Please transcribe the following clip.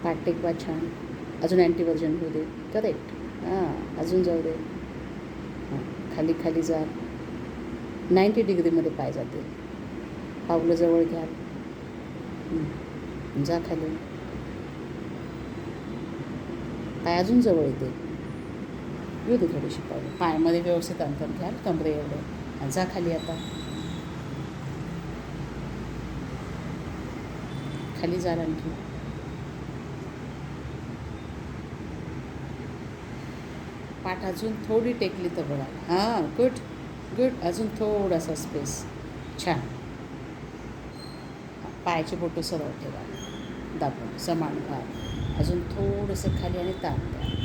पाठ टेकवा छान. अजून अँटीवर्जन होऊ दे. करेक्ट. अजून जाऊ दे. खाली खाली जा. 90 डिग्रीमध्ये पाय जातील. पावलं जवळ घ्या. जा खाली. पाय अजून जवळ येते. येऊ दे थोडीशी पावलं. पायामध्ये व्यवस्थित अंतर घ्याल कमरे एवढं. जा खाली आता. खाली जा आणखी. पाठ अजून थोडी टेकली तर बघा. Good good. अजून थोडासा स्पेस. छान. पायाची बोटं सरळ ठेवा. दाबून समान भाग. अजून थोडंसं खाली आणि ताण द्या.